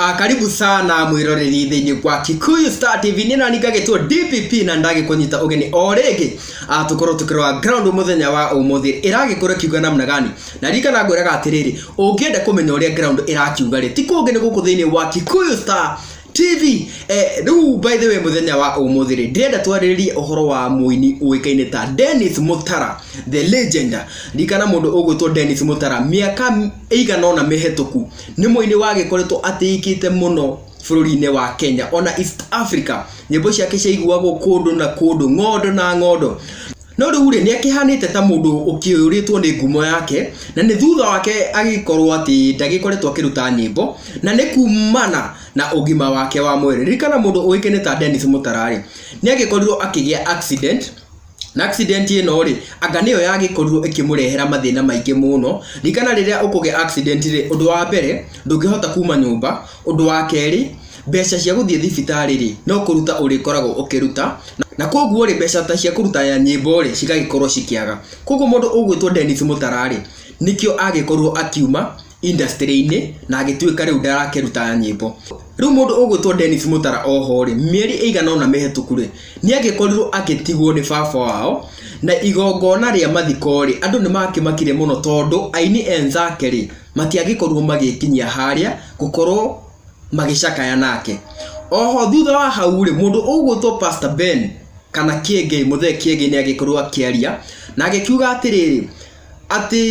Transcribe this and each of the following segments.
Karibu sana mwiroreri thĩinĩ kwa Kikuyu Star TV nĩ nani ngagĩtwo DPP na ndage kũnyita ũgeni o rĩngĩ tukorwo tukĩrora ground mũthenya wa ũmũthĩ ĩragĩkorwo kiuga namna gani na rikana ngwĩraga atĩrĩrĩ ũngĩenda kũmenya ũrĩa ground ĩrakiuga rĩ ti kũngĩ nĩ gũkũ thĩinĩ wa Kikuyu Star TV rĩu by the way mũthenya wa ũmũthĩ rĩ ndĩrenda twarĩrĩrie ũhoro wa mũini ũĩkaine ta Dennis Mutara the legend rikana mũndũ ũgwĩtwo Dennis Mutara mĩaka ĩigana ona mĩhetũku nĩ mũini wagĩkoretwo atĩĩkĩte mũno bũrũri-inĩ wa Kenya ona East Africa nyĩmbo ciake ciaiguagwo kũndũ na kũndũ ng'ondo na ng'ondo no rĩu rĩ nĩakĩhanĩte ta mũndũ ũkĩũrĩtwo nĩ ngumo yake na nĩ thutha wake agĩkorwo atĩ ndagĩkoretwo akĩruta nyĩmbo na nĩ kumana na ũgima wake wa mwĩrĩ rikana mũndũ ũĩkaine ta Dennis Mutara rĩ nĩagĩkorirwo akĩgĩa accident na accident ĩno rĩ anga nĩyo yagĩkorirwo ĩkĩmũrehera mathĩna maingĩ mũno rikana rĩrĩa ũkũgĩa accident rĩ ũndũ wa mbere ndũngĩhota kuma nyũmba ũndũ wa kerĩ mbeca cia gũthiĩ thibitarĩ rĩ no kũruta ũrĩkoragwo ũkĩruta na koguo rĩ mbeca ta cia kũruta ya nyĩmbo rĩ cigagĩkorwo cikĩaga koguo mũndũ ũgwĩtwo Dennis Mutara rĩ nĩkĩo agĩkorwo akiuma industry-inĩ na agĩtuĩka rĩu ndarakĩruta ya nyĩmbo rĩu mũndũ ũgwĩtwo Dennis Mutara oho rĩ mĩeri ĩigana ona mĩhetũku rĩ nĩagĩkorirwo agĩtigwo nĩ baba wao na igongona rĩa mathiko rĩ andũ nĩmakĩmakire mũno tondũ aini enzake rĩ matiagĩkorirwo magĩkinyia harĩa gũkorwo magĩcakaya nake oho thutha wa hau rĩ mũndũ ũgwĩtwo Pastor Ben kana Kiengei Muthee Kiengei nĩagĩkorwo akĩaria na agĩkiuga atĩrĩrĩ atĩ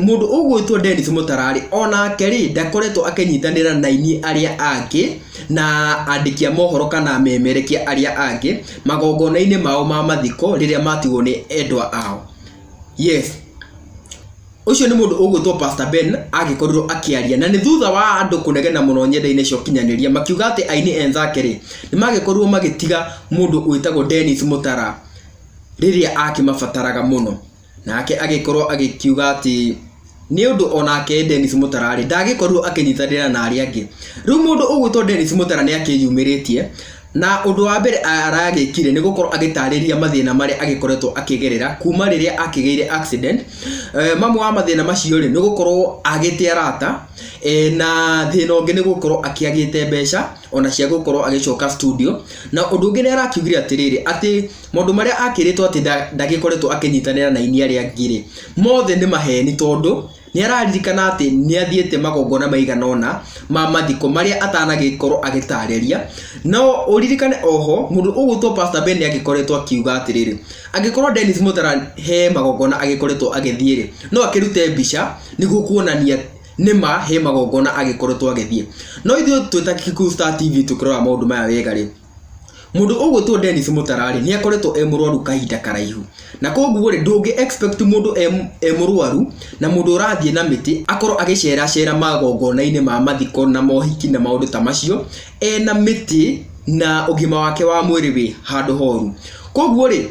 mũndũ ũgwĩtwo Dennis Mutara rĩ onake rĩ ndakoretwo akĩnyitanĩra na aini arĩa angĩ na andĩki a mohoro kana memerekia arĩa angĩ magongona-inĩ mao ma mathiko rĩrĩa matigwo nĩ endwa ao yes ũcio nĩ mũndũ ũgwĩtwo Pastor Ben agĩkorirwo akĩaria na nĩ thutha wa andũ kũnegena mũno nyenda-inĩ cia ũkinyanĩria makiuga atĩ aini enzake rĩ nĩmagĩkorirwo magĩtiga mũndũ wĩtagwo Dennis Mutara rĩrĩa akĩmabataraga mũno nake agĩkorwo agĩkiuga atĩ nĩ ũndũ onake Dennis Mutara rĩ ndagĩkorirwo akĩnyitanĩra na arĩa angĩ rĩu mũndũ ũgwĩtwo Dennis Mutara nĩakĩyumĩrĩtie na ũndũ wa mbere aragĩkire nĩ gũkorwo agĩtarĩria mathĩna marĩa agĩkoretwo akĩgerera kuma rĩrĩa akĩgĩire accident mamwe wa mathĩna macio rĩ nĩ gũkorwo agĩte arata na thĩna ũngĩ nĩ gũkorwo akĩagĩte mbeca ona cia gũkorwo agĩcoka studio na ũndũ ũngĩ nĩ arakiugire atĩrĩrĩ atĩ maũndũ marĩa akĩrĩtwo atĩ ndagĩkoretwo akĩnyitanĩra na ini arĩa angĩ rĩ mothe nĩ maheni tondũ nĩ araririkana atĩ nĩ athiĩte magongona maigana ona ma mathiko marĩa atanagĩkorwo agĩtarĩria no ũririkane oho mũndũ ũgwĩtwo Pastor Ben agĩkoretwo akiuga atĩrĩrĩ angĩkorwo Dennis Mutara he magongona agĩkoretwo agĩthiĩ rĩ no akĩrute mbica nĩguo kuonania nĩma he magongona agĩkoretwo agĩthiĩ no ithuĩ twĩta Kikuyu Star TV tũkĩrora maũndũ maya wega rĩ mũndũ ũgwĩtwo Dennis Mutara rĩ nĩakoretwo mũrwaru kahinda karaihu na koguo rĩ ndũngĩ expect mũndũ mũrwaru na mũndũ ũrathiĩ na mĩtĩ akorwo agĩcera magongona-inĩ ma mathiko na mohiki na maũndũ ta macio na mĩtĩ na ũgima wake wa mwĩrĩ wĩ handũ horu koguo rĩ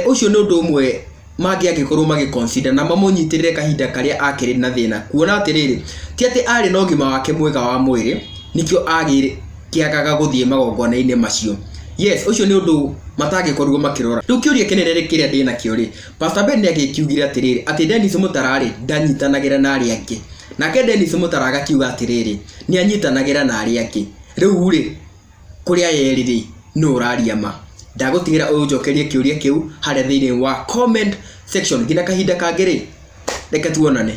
ũcio nĩ ũndũ ũmwe mangĩagĩkorwo magĩconsider na mamũnyitĩrĩre kahinda karĩa akĩrĩ na thĩna kuona atĩrĩrĩ ti atĩ arĩ na ũgima wake mwega wa mwĩrĩ nĩkĩo agĩkĩagaga gũthiĩ magongona-inĩ macio yes ũcio nĩ ũndũ matangĩkorirwo makĩrora rĩu kĩũria kĩnene kĩrĩa ndĩna kĩo rĩ Pastor Ben nĩagĩkiugire atĩrĩrĩ atĩ Dennis Mutara rĩ ndanyitanagĩra na arĩa angĩ nake Dennis Mutara agakiuga atĩrĩrĩ nĩanyitanagĩra na arĩa angĩ rĩu rĩ kũrĩa yerĩ rĩ no ũraria ma ndagũtigĩra ũnjokerie kĩũria kĩu harĩa thĩinĩ wa comment section nginya kahinda kangĩ rĩ reke tuonane.